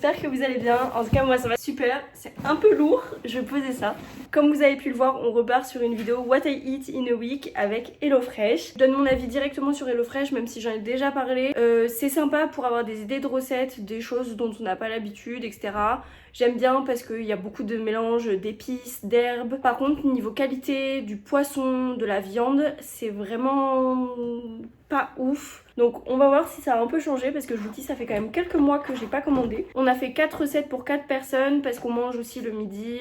j'espère que vous allez bien. En tout cas moi ça va super, c'est un peu lourd, je posais ça. Comme vous avez pu le voir, on repart sur une vidéo What I Eat in a Week avec HelloFresh. Je donne mon avis directement sur HelloFresh même si j'en ai déjà parlé. C'est sympa pour avoir des idées de recettes, des choses dont on n'a pas l'habitude, etc. J'aime bien parce qu'il y a beaucoup de mélanges d'épices, d'herbes. Par contre niveau qualité, du poisson, de la viande, c'est vraiment pas ouf. Donc on va voir si ça a un peu changé parce que je vous dis ça fait quand même quelques mois que j'ai pas commandé. On a fait 4 recettes pour 4 personnes parce qu'on mange aussi le midi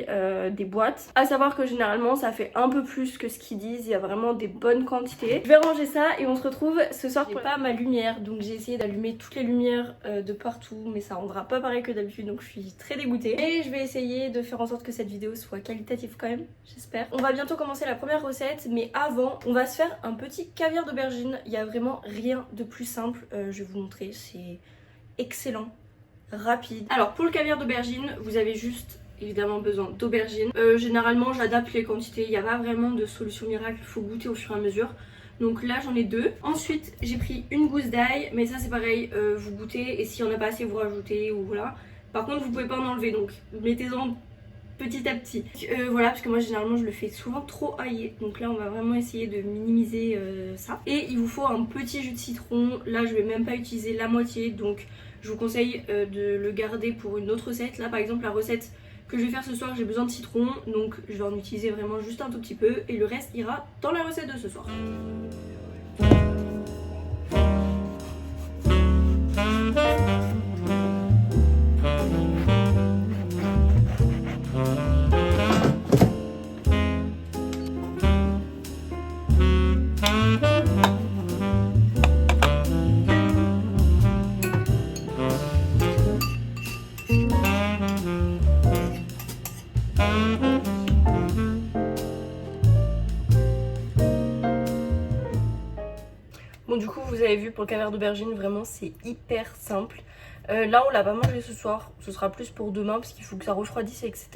des boîtes. À savoir que généralement ça fait un peu plus que ce qu'ils disent, il y a vraiment des bonnes quantités. Je vais ranger ça et on se retrouve ce soir. J'ai pas ma lumière donc j'ai essayé d'allumer toutes les lumières de partout mais ça rendra pas pareil que d'habitude donc je suis très dégoûtée. Et je vais essayer de faire en sorte que cette vidéo soit qualitative quand même, j'espère. On va bientôt commencer la première recette mais avant on va se faire un petit caviar d'aubergine. Il y a vraiment rien de plus simple, je vais vous montrer, c'est excellent, rapide. Alors pour le caviar d'aubergine, vous avez juste évidemment besoin d'aubergine. Généralement j'adapte les quantités, il n'y a pas vraiment de solution miracle, il faut goûter au fur et à mesure. Donc là j'en ai 2. Ensuite j'ai pris une gousse d'ail, mais ça c'est pareil, vous goûtez et s'il n'y en a pas assez vous rajoutez ou voilà. Par contre vous pouvez pas en enlever donc mettez-en petit à petit. Voilà, parce que moi généralement je le fais souvent trop aillé. Donc là on va vraiment essayer de minimiser ça. Et il vous faut un petit jus de citron. Là je vais même pas utiliser la moitié. Donc je vous conseille de le garder pour une autre recette. Là par exemple la recette que je vais faire ce soir j'ai besoin de citron. Donc je vais en utiliser vraiment juste un tout petit peu. Et le reste ira dans la recette de ce soir. Bon du coup vous avez vu pour le caviar d'aubergine vraiment c'est hyper simple. Là on l'a pas mangé ce soir, ce sera plus pour demain parce qu'il faut que ça refroidisse etc.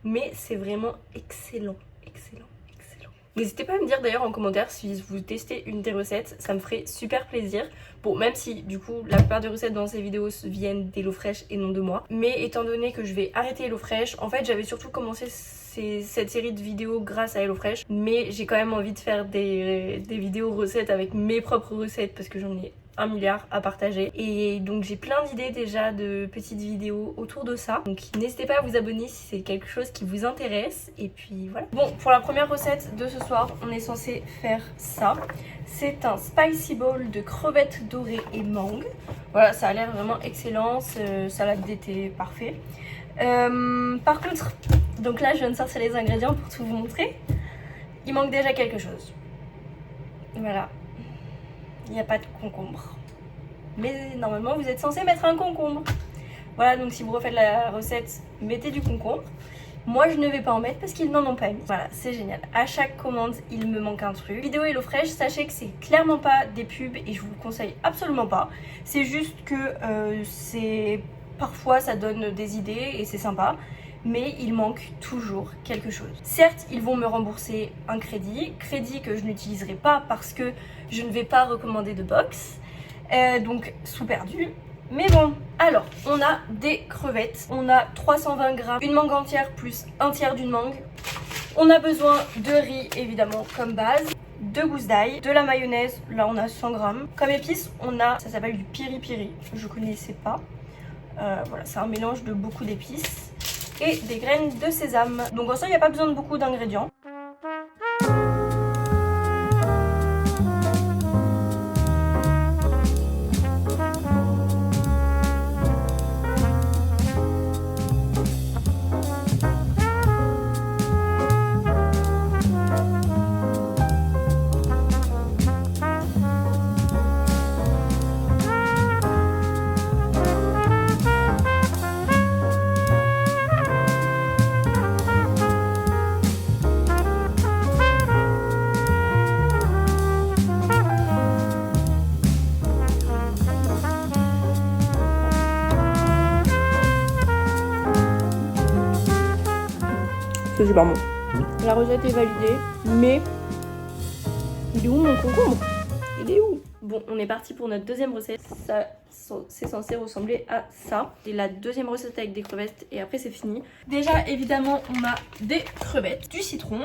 Mais c'est vraiment excellent, excellent, excellent. N'hésitez pas à me dire d'ailleurs en commentaire si vous testez une des recettes, ça me ferait super plaisir. Bon même si du coup la plupart des recettes dans ces vidéos viennent d'HelloFresh et non de moi. Mais étant donné que je vais arrêter HelloFresh, en fait j'avais surtout commencé cette série de vidéos grâce à HelloFresh. Mais j'ai quand même envie de faire des vidéos recettes avec mes propres recettes parce que j'en ai 1 milliard à partager. Et donc j'ai plein d'idées déjà de petites vidéos autour de ça. Donc n'hésitez pas à vous abonner si c'est quelque chose qui vous intéresse. Et puis voilà. Bon pour la première recette de ce soir on est censé faire ça. C'est un spicy bowl de crevettes dorées et mangue. Voilà ça a l'air vraiment excellent. Salade d'été parfait. Par contre donc là je viens de sortir les ingrédients pour tout vous montrer. Il manque déjà quelque chose. Voilà. Il n'y a pas de concombre. Mais normalement vous êtes censé mettre un concombre. Voilà donc si vous refaites la recette, mettez du concombre. Moi je ne vais pas en mettre parce qu'ils n'en ont pas mis. Voilà c'est génial. À chaque commande il me manque un truc. Vidéo HelloFresh, sachez que c'est clairement pas des pubs et je vous le conseille absolument pas. C'est juste que parfois ça donne des idées et c'est sympa. Mais il manque toujours quelque chose. Certes, ils vont me rembourser un crédit que je n'utiliserai pas parce que je ne vais pas recommander de box, donc sous perdu. Mais bon, alors, on a des crevettes, on a 320 grammes, une mangue entière plus un tiers d'une mangue. On a besoin de riz, évidemment, comme base, 2 gousses d'ail, de la mayonnaise, là on a 100 grammes. Comme épice, on a, ça s'appelle du piri piri, je connaissais pas. Voilà, c'est un mélange de beaucoup d'épices. Et des graines de sésame. Donc en soi il n'y a pas besoin de beaucoup d'ingrédients. C'est super bon. La recette est validée, mais il est où mon concombre? Il est où? Bon, on est parti pour notre deuxième recette. Ça, c'est censé ressembler à ça. Et la deuxième recette avec des crevettes et après c'est fini. Déjà, évidemment, on a des crevettes, du citron,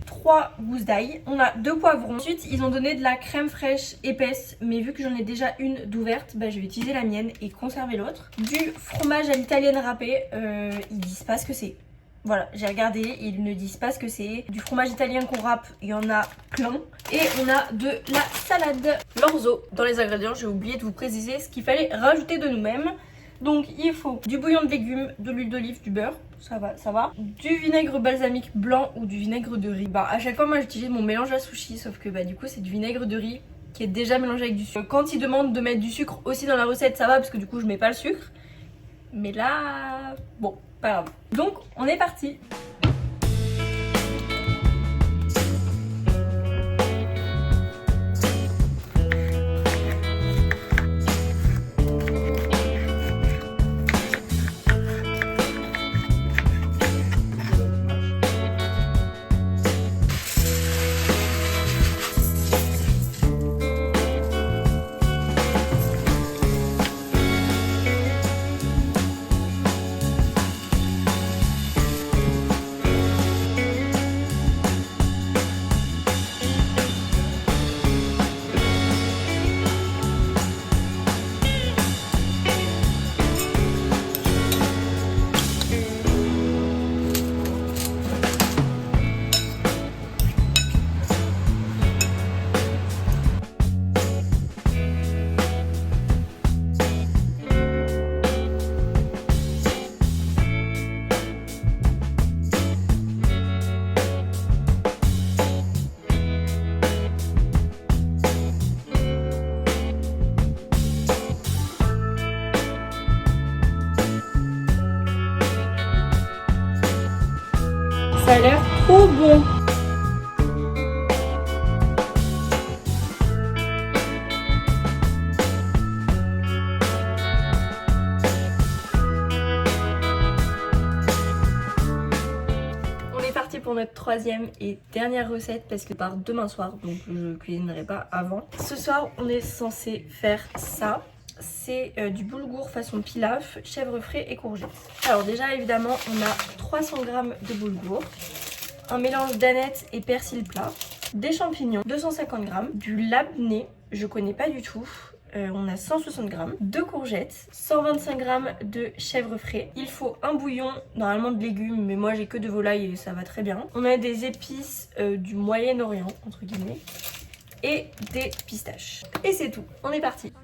3 gousses d'ail, on a 2 poivrons. Ensuite, ils ont donné de la crème fraîche épaisse, mais vu que j'en ai déjà une d'ouverte, bah, je vais utiliser la mienne et conserver l'autre. Du fromage à l'italienne râpé, ils disent pas ce que c'est. Voilà, j'ai regardé, ils ne disent pas ce que c'est. Du fromage italien qu'on râpe, il y en a plein. Et on a de la salade. L'orzo. Dans les ingrédients, j'ai oublié de vous préciser ce qu'il fallait rajouter de nous-mêmes. Donc il faut du bouillon de légumes, de l'huile d'olive, du beurre, ça va. Du vinaigre balsamique blanc ou du vinaigre de riz. Bah à chaque fois moi j'utilise mon mélange à sushi, sauf que bah du coup c'est du vinaigre de riz qui est déjà mélangé avec du sucre. Quand ils demandent de mettre du sucre aussi dans la recette, ça va parce que du coup je mets pas le sucre. Mais là, bon, pas grave. Donc on est parti. Ça a l'air trop bon. On est parti pour notre troisième et dernière recette parce que part demain soir, donc je cuisinerai pas avant. Ce soir, on est censé faire ça. C'est du boulgour façon pilaf, chèvre frais et courgettes. Alors déjà évidemment on a 300 g de boulgour, un mélange d'aneth et persil plat, des champignons 250 g, du labné, je connais pas du tout, on a 160 g, 2 courgettes, 125 g de chèvre frais. Il faut un bouillon, normalement de légumes, mais moi j'ai que de volaille et ça va très bien. On a des épices du Moyen-Orient, entre guillemets, et des pistaches. Et c'est tout, on est parti.